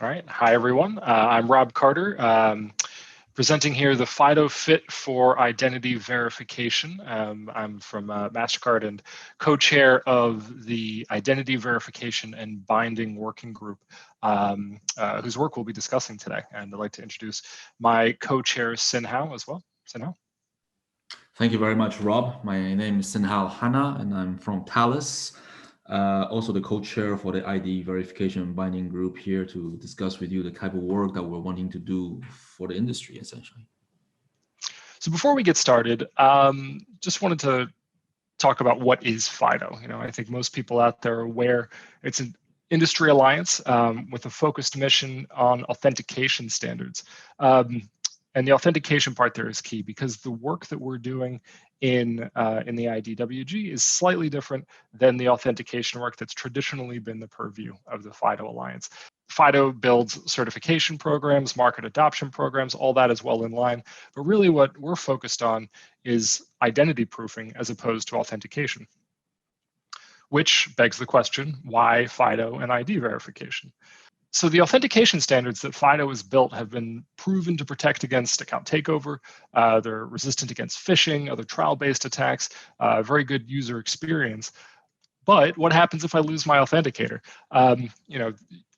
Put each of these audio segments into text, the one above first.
All right. Hi, everyone. I'm Rob Carter, presenting here the FIDO Fit for Identity Verification. I'm from MasterCard and co-chair of the Identity Verification and Binding Working Group, whose work we'll be discussing today. And I'd like to introduce my co-chair, Hsin as well. Hsin. Thank you very much, Rob. My name is Hanna, and I'm from Thales. Also the co-chair for the ID Verification Binding Group, here to discuss with you the type of work that we're wanting to do for the industry, essentially. So before we get started, just wanted to talk about what is FIDO. I think most people out there are aware it's an industry alliance with a focused mission on authentication standards. And the authentication part there is key because the work that we're doing in the IDWG is slightly different than the authentication work that's traditionally been the purview of the FIDO Alliance. FIDO builds certification programs, market adoption programs, all that is well in line. But really what we're focused on is identity proofing as opposed to authentication, which begs the question, why FIDO and ID verification? So the authentication standards that FIDO has built have been proven to protect against account takeover. They're resistant against phishing, other trial-based attacks, very good user experience. But what happens if I lose my authenticator? A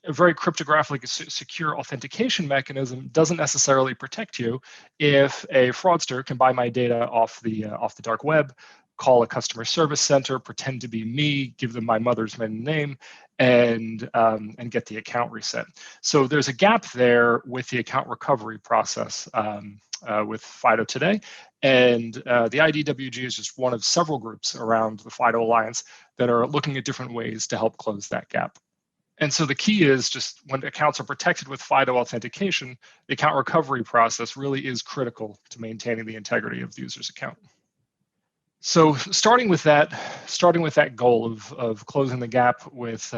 very cryptographically secure authentication mechanism doesn't necessarily protect you if a fraudster can buy my data off the dark web, call a customer service center, pretend to be me, give them my mother's maiden name, and get the account reset. So there's a gap there with the account recovery process with FIDO today. And the IDWG is just one of several groups around the FIDO Alliance that are looking at different ways to help close that gap. And so the key is just when accounts are protected with FIDO authentication, the account recovery process really is critical to maintaining the integrity of the user's account. So starting with that goal of closing the gap with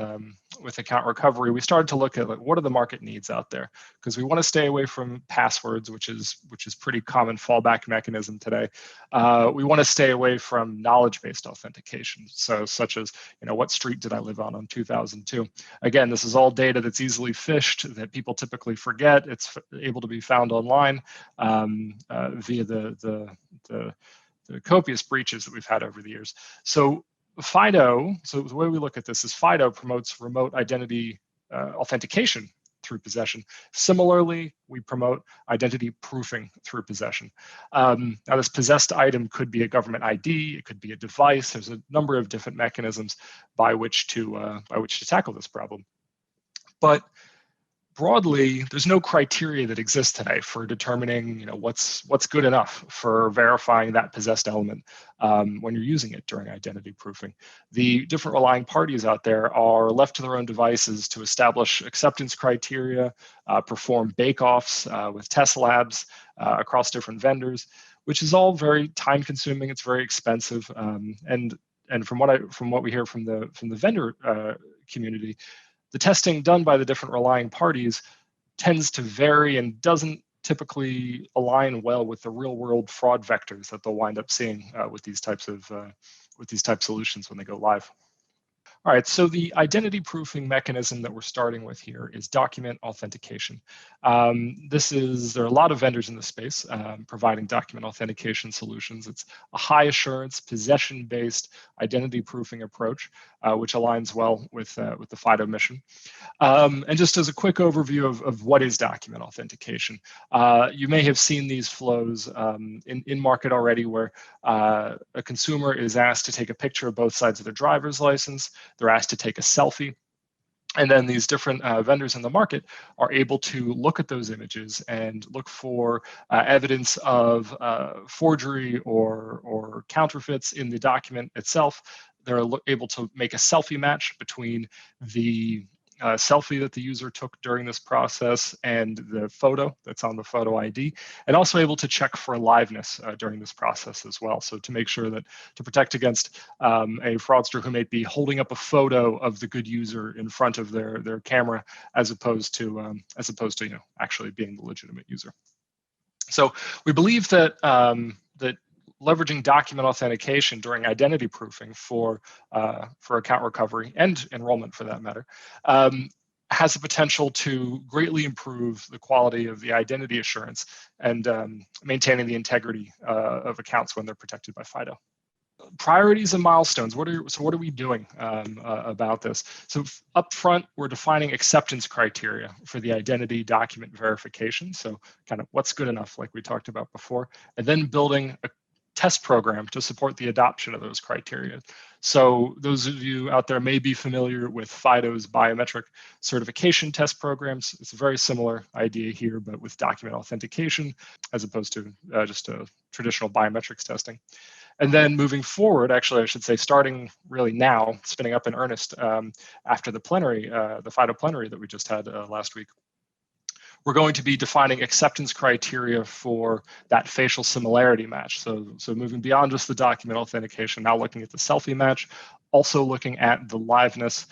account recovery, we started to look at what are the market needs out there, because we want to stay away from passwords, which is pretty common fallback mechanism today. We want to stay away from knowledge-based authentication, so such as what street did I live on 2002. Again, this is all data that's easily phished, that people typically forget. It's able to be found online via the copious breaches that we've had over the years. So FIDO, so the way we look at this is FIDO promotes remote identity authentication through possession. Similarly, we promote identity proofing through possession. Now, this possessed item could be a government ID, it could be a device. There's a number of different mechanisms by which to tackle this problem. But broadly, there's no criteria that exists today for determining, what's good enough for verifying that possessed element when you're using it during identity proofing. The different relying parties out there are left to their own devices to establish acceptance criteria, perform bake-offs with test labs across different vendors, which is all very time-consuming. It's very expensive, and from what we hear from the vendor community, the testing done by the different relying parties tends to vary and doesn't typically align well with the real-world fraud vectors that they'll wind up seeing with these types of solutions when they go live. All right, so the identity proofing mechanism that we're starting with here is document authentication. There are a lot of vendors in the space providing document authentication solutions. It's a high assurance, possession-based identity proofing approach, which aligns well with the FIDO mission. And just as a quick overview of what is document authentication, you may have seen these flows in market already, where a consumer is asked to take a picture of both sides of their driver's license. They're asked to take a selfie. And then these different vendors in the market are able to look at those images and look for evidence of forgery or counterfeits in the document itself. They're able to make a selfie match between the selfie that the user took during this process and the photo that's on the photo ID, and also able to check for liveness during this process as well. So to make sure that to protect against a fraudster who may be holding up a photo of the good user in front of their camera, as opposed to actually being the legitimate user. So we believe that leveraging document authentication during identity proofing for account recovery and enrollment, for that matter, has the potential to greatly improve the quality of the identity assurance and maintaining the integrity of accounts when they're protected by FIDO. Priorities and milestones. What are we doing about this? So up front, we're defining acceptance criteria for the identity document verification. So kind of what's good enough, like we talked about before, and then building a test program to support the adoption of those criteria. So those of you out there may be familiar with FIDO's biometric certification test programs. It's a very similar idea here, but with document authentication as opposed to just a traditional biometrics testing. And then moving forward, actually, I should say, starting really now, spinning up in earnest after the plenary, the FIDO plenary that we just had last week, we're going to be defining acceptance criteria for that facial similarity match. So moving beyond just the document authentication, now looking at the selfie match, also looking at the liveness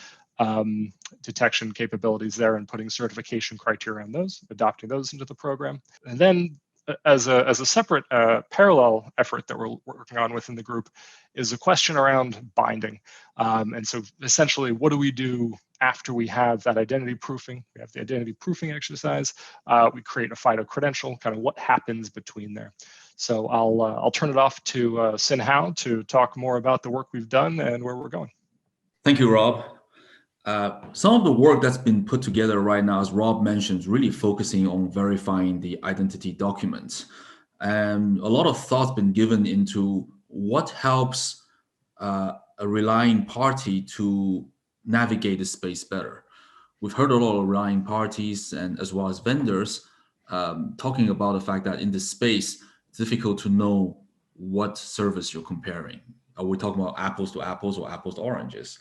detection capabilities there and putting certification criteria on those, adopting those into the program. And then as a separate parallel effort that we're working on within the group is a question around binding. And so essentially, what do we do after we have that identity proofing? We have the identity proofing exercise. We create a FIDO credential, kind of what happens between there. So I'll turn it off to Hsin Hao to talk more about the work we've done and where we're going. Thank you, Rob. Some of the work that's been put together right now, as Rob mentioned, really focusing on verifying the identity documents. And a lot of thought's been given into what helps a relying party to navigate the space better. We've heard a lot of relying parties and as well as vendors talking about the fact that in this space, it's difficult to know what service you're comparing. Are we talking about apples to apples or apples to oranges?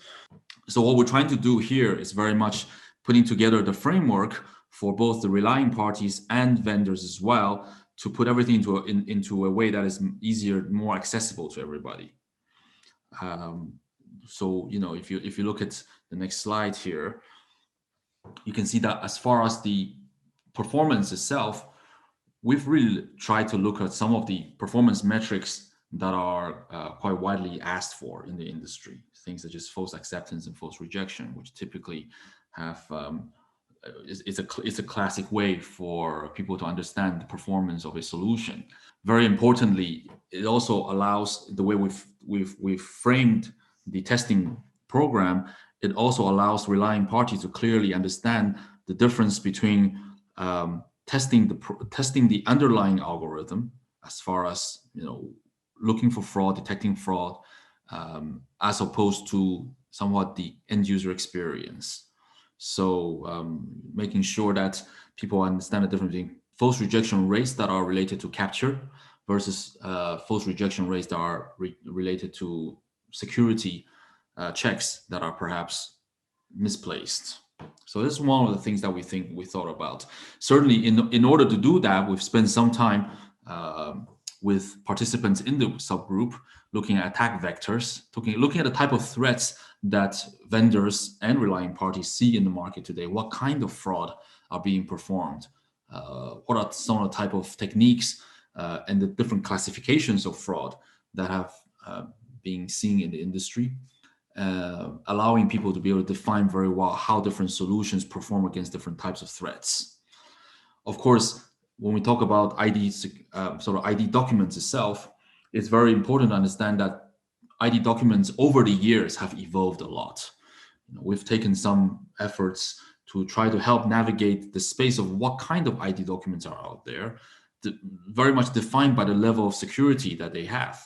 So what we're trying to do here is very much putting together the framework for both the relying parties and vendors as well to put everything into a way that is easier, more accessible to everybody. So if you look at the next slide here, you can see that as far as the performance itself, we've really tried to look at some of the performance metrics that are quite widely asked for in the industry. Things such as false acceptance and false rejection, which typically have it's a classic way for people to understand the performance of a solution. Very importantly, it also allows the way we've framed the testing program. It also allows relying parties to clearly understand the difference between testing the underlying algorithm, as far as looking for fraud, detecting fraud, as opposed to somewhat the end user experience. So making sure that people understand the difference between false rejection rates that are related to capture versus false rejection rates that are related to security checks that are perhaps misplaced. So this is one of the things that we thought about. Certainly in order to do that, we've spent some time with participants in the subgroup, looking at attack vectors, looking at the type of threats that vendors and relying parties see in the market today. What kind of fraud are being performed? What are some of the type of techniques and the different classifications of fraud that have been seen in the industry, allowing people to be able to define very well how different solutions perform against different types of threats. Of course, when we talk about ID, sort of ID documents itself, it's very important to understand that ID documents over the years have evolved a lot. We've taken some efforts to try to help navigate the space of what kind of ID documents are out there, very much defined by the level of security that they have.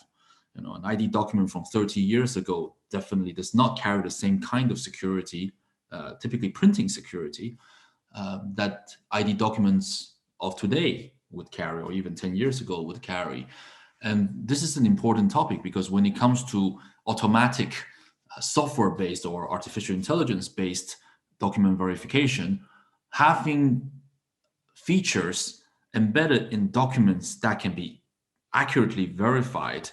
An ID document from 30 years ago definitely does not carry the same kind of security, typically printing security, that ID documents of today would carry, or even 10 years ago would carry. And this is an important topic because when it comes to automatic software-based or artificial intelligence-based document verification, having features embedded in documents that can be accurately verified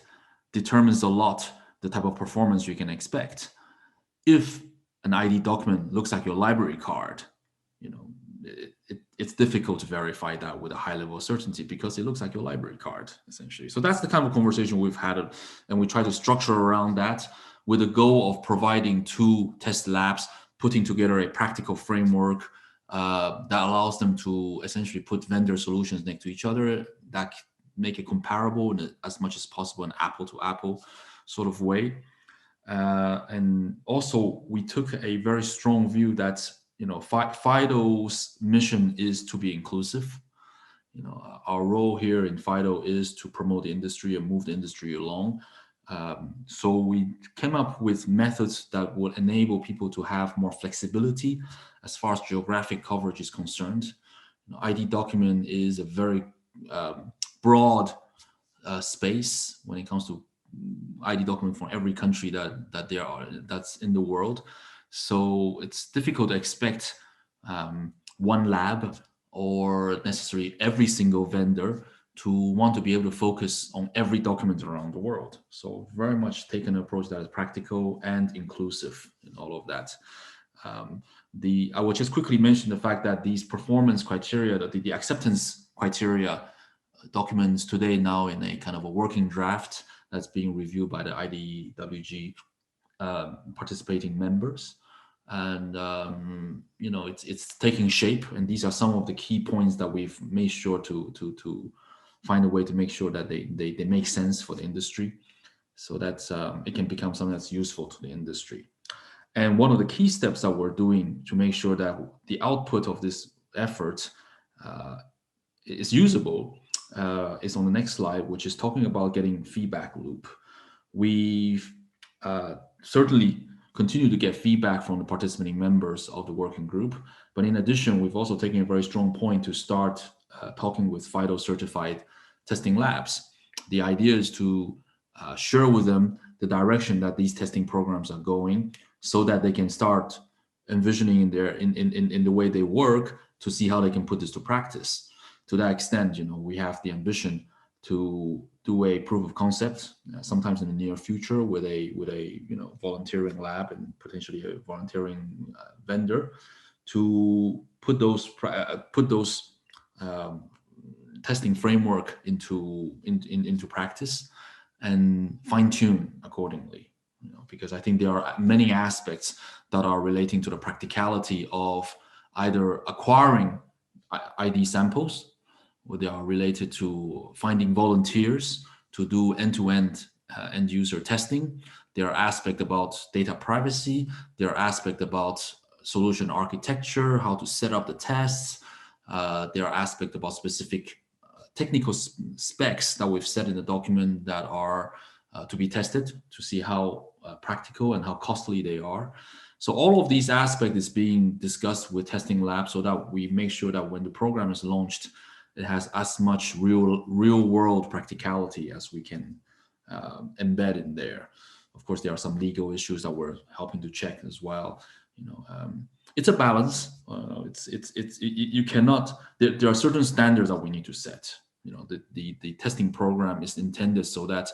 determines a lot the type of performance you can expect. If an ID document looks like your library card, it's difficult to verify that with a high level of certainty because it looks like your library card, essentially. So that's the kind of conversation we've had, and we try to structure around that with the goal of providing 2 test labs putting together a practical framework that allows them to essentially put vendor solutions next to each other that make it comparable in as much as possible, an apple-to-apple sort of way. And also, we took a very strong view that FIDO's mission is to be inclusive. Our role here in FIDO is to promote the industry and move the industry along. So we came up with methods that will enable people to have more flexibility as far as geographic coverage is concerned. ID document is a very broad space when it comes to ID document from every country that's in the world. So it's difficult to expect one lab or necessarily every single vendor to want to be able to focus on every document around the world. So very much take an approach that is practical and inclusive in all of that. I will just quickly mention the fact that these performance criteria, the acceptance criteria documents today now in a kind of a working draft that's being reviewed by the IDWG participating members. And it's taking shape, and these are some of the key points that we've made sure to find a way to make sure that they make sense for the industry, so that it can become something that's useful to the industry. And one of the key steps that we're doing to make sure that the output of this effort is usable is on the next slide, which is talking about getting feedback loop. We've certainly continue to get feedback from the participating members of the working group. But in addition, we've also taken a very strong point to start talking with FIDO certified testing labs. The idea is to share with them the direction that these testing programs are going, so that they can start envisioning in the way they work to see how they can put this to practice. To that extent, we have the ambition to do a proof of concept sometimes in the near future with a volunteering lab and potentially a volunteering vendor to put those testing framework into practice and fine tune accordingly. Because I think there are many aspects that are relating to the practicality of either acquiring ID samples, or they are related to finding volunteers to do end-to-end end user testing. There are aspects about data privacy. There are aspects about solution architecture, how to set up the tests. There are aspects about specific technical specs that we've set in the document that are to be tested to see how practical and how costly they are. So all of these aspects is being discussed with testing labs so that we make sure that when the program is launched, it has as much real world practicality as we can embed in there. Of course, there are some legal issues that we're helping to check as well. It's a balance. You cannot. There are certain standards that we need to set. The testing program is intended so that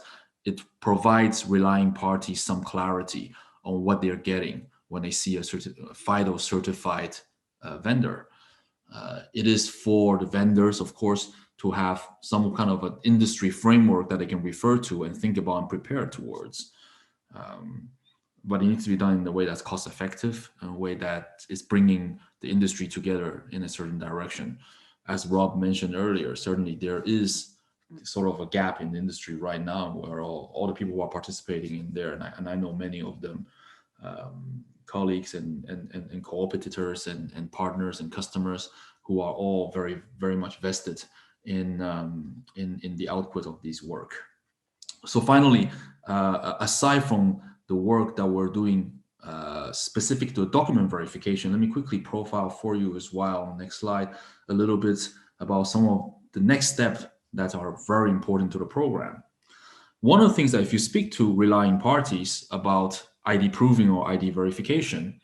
it provides relying parties some clarity on what they're getting when they see a FIDO certified vendor. It is for the vendors, of course, to have some kind of an industry framework that they can refer to and think about and prepare towards. But it needs to be done in a way that's cost effective, in a way that is bringing the industry together in a certain direction. As Rob mentioned earlier, certainly there is sort of a gap in the industry right now where all the people who are participating in there, and I know many of them, colleagues and co-operators and partners and customers who are all very, very much vested in the output of this work. So finally, aside from the work that we're doing specific to document verification, let me quickly profile for you as well, next slide, a little bit about some of the next steps that are very important to the program. One of the things that if you speak to relying parties about ID proving or ID verification,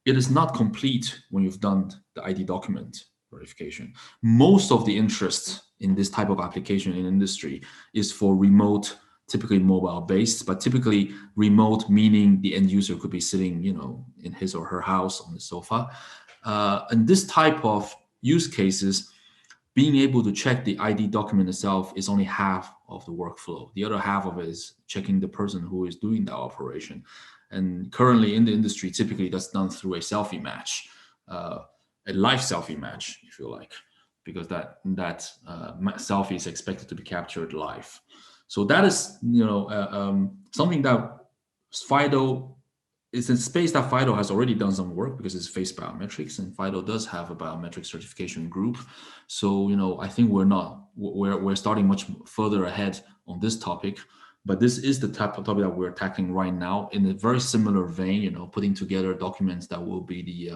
it is not complete when you've done the ID document verification. Most of the interest in this type of application in industry is for remote, typically mobile based, but typically remote meaning the end user could be sitting, in his or her house on the sofa. And this type of use cases, being able to check the ID document itself is only half of the workflow. The other half of it is checking the person who is doing that operation. And currently in the industry, typically that's done through a selfie match, a live selfie match, if you like, because that selfie is expected to be captured live. So that is, something that FIDO it's a space that FIDO has already done some work because it's face biometrics, and FIDO does have a biometric certification group. So, I think we're starting much further ahead on this topic, but this is the type of topic that we're tackling right now in a very similar vein, putting together documents that will be the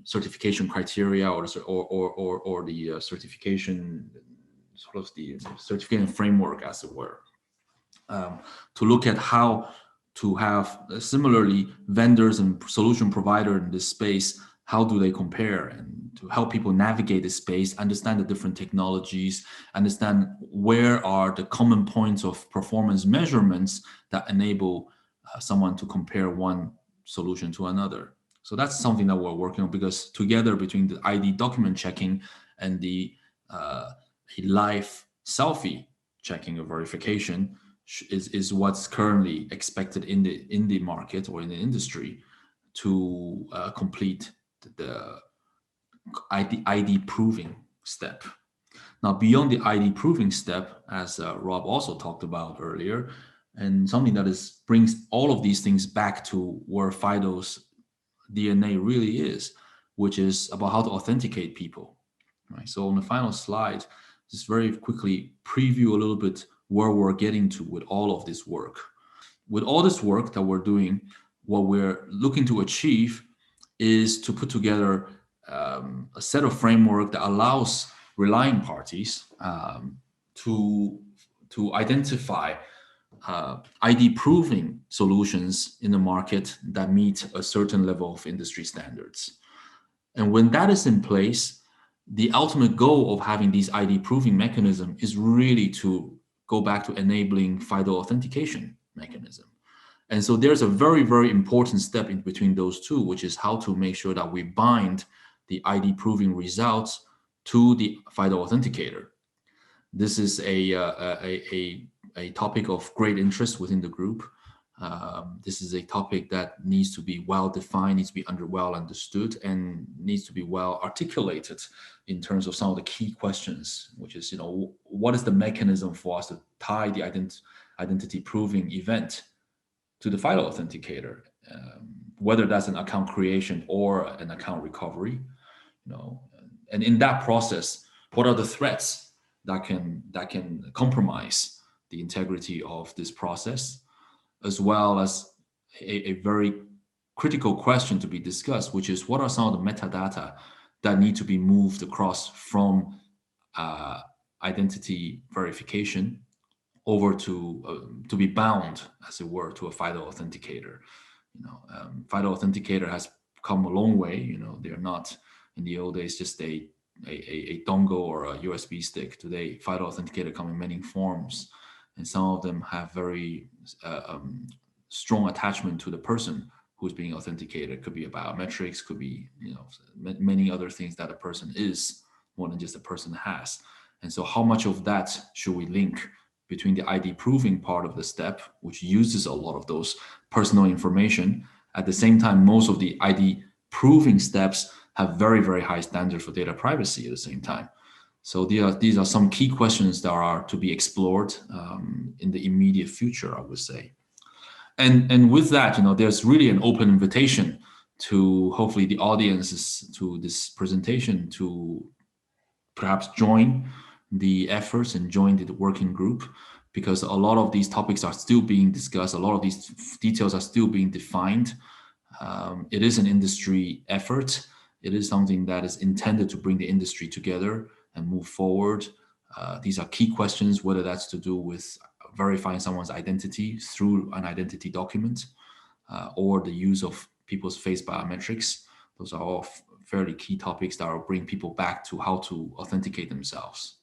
certification criteria or the certification, sort of the certification framework, as it were, to look at how to have similarly vendors and solution provider in this space, how do they compare, and to help people navigate the space, understand the different technologies, understand where are the common points of performance measurements that enable someone to compare one solution to another. So that's something that we're working on, because together between the ID document checking and the live selfie checking or verification is what's currently expected in the market or in the industry to complete the ID proving step. Now, beyond the ID proving step, as Rob also talked about earlier, and something that brings all of these things back to where FIDO's DNA really is, which is about how to authenticate people. Right. So on the final slide, just very quickly preview a little bit where we're getting to with all of this work. With all this work that we're doing, what we're looking to achieve is to put together a set of framework that allows relying parties to identify ID proving solutions in the market that meet a certain level of industry standards. And when that is in place, the ultimate goal of having these ID proving mechanism is really to go back to enabling FIDO authentication mechanism. And so there's a very, very important step in between those two, which is how to make sure that we bind the ID proving results to the FIDO authenticator. This is a topic of great interest within the group. This is a topic that needs to be well defined, needs to be well understood, and needs to be well articulated in terms of some of the key questions, which is, what is the mechanism for us to tie the identity proving event to the FIDO authenticator, whether that's an account creation or an account recovery, and in that process, what are the threats that can compromise the integrity of this process, as well as a very critical question to be discussed, which is what are some of the metadata that need to be moved across from identity verification over to be bound, as it were, to a FIDO authenticator. FIDO authenticator has come a long way. They're not, in the old days, just a dongle or a USB stick. Today, FIDO authenticator come in many forms, and some of them have very strong attachment to the person who's being authenticated. Could be a biometrics, could be many other things that a person is, more than just a person has. And so how much of that should we link between the ID proving part of the step, which uses a lot of those personal information? At the same time, most of the ID proving steps have very, very high standards for data privacy at the same time. So these are some key questions that are to be explored in the immediate future, I would say. And with that, there's really an open invitation to hopefully the audiences to this presentation to perhaps join the efforts and join the working group, because a lot of these topics are still being discussed. A lot of these details are still being defined. It is an industry effort. It is something that is intended to bring the industry together and move forward. These are key questions, whether that's to do with verifying someone's identity through an identity document or the use of people's face biometrics. Those are all fairly key topics that will bring people back to how to authenticate themselves.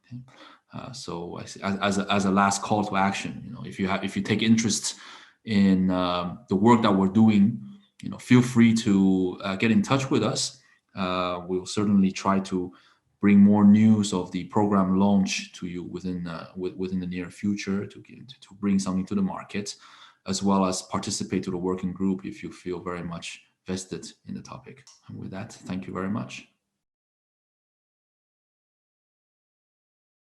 Okay. So as a last call to action, if you take interest in the work that we're doing, feel free to get in touch with us. We'll certainly try to bring more news of the program launch to you within the near future, to bring something to the market, as well as participate to the working group if you feel very much vested in the topic. And with that, thank you very much.